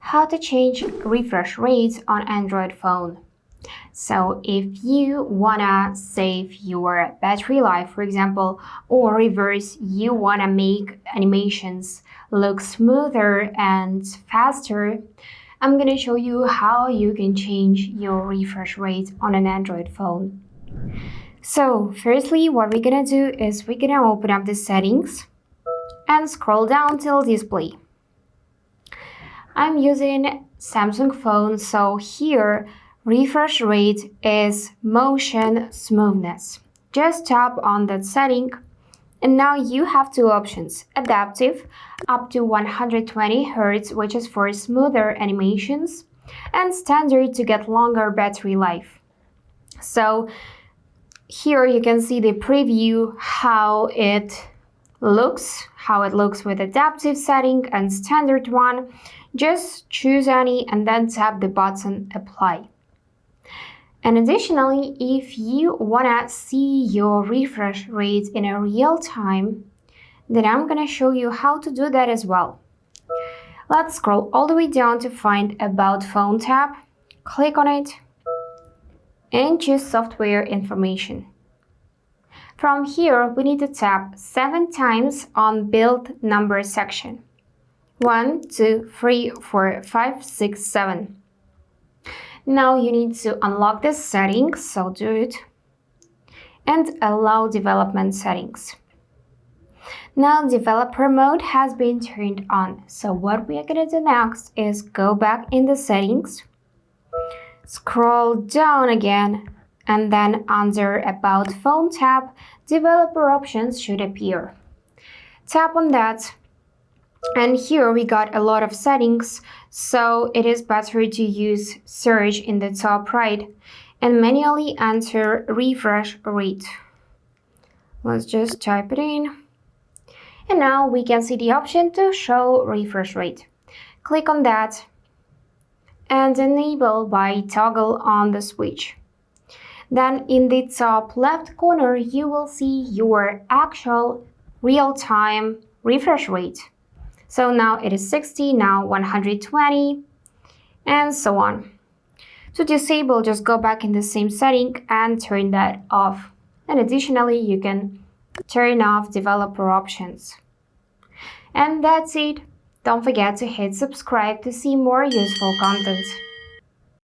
how to change refresh rates on Android phone. So if you wanna save your battery life, for example, or reverse, you wanna make animations look smoother and faster, I'm gonna show you how you can change your refresh rate on an Android phone. So firstly, what we're gonna do is we're gonna open up the settings and scroll down till display. I'm using Samsung phone, so here refresh rate is motion smoothness. Just tap on that setting and now you have two options: adaptive up to 120 Hz, which is for smoother animations, and standard to get longer battery life. So here you can see the preview how it looks with adaptive setting and standard one. Just choose any and then tap the button apply. And additionally, if you wanna see your refresh rate in a real time, then I'm gonna show you how to do that as well. Let's scroll all the way down to find About Phone tab, click on it, and choose Software Information. From here, we need to tap 7 times on Build Number section. 1, 2, 3, 4, 5, 6, 7. Now you need to unlock this setting, so do it, and allow development settings. Now developer mode has been turned on, so what we are going to do next is go back in the settings, scroll down again, and then under About Phone tab, developer options should appear. Tap on that. And here we got a lot of settings, so it is better to use search in the top right and manually enter refresh rate. Let's just type it in. And now we can see the option to show refresh rate. Click on that and enable by toggle on the switch. Then in the top left corner, you will see your actual real-time refresh rate. So now it is 60, now 120, and so on. To disable, just go back in the same setting and turn that off. And additionally, you can turn off developer options. And that's it. Don't forget to hit subscribe to see more useful content.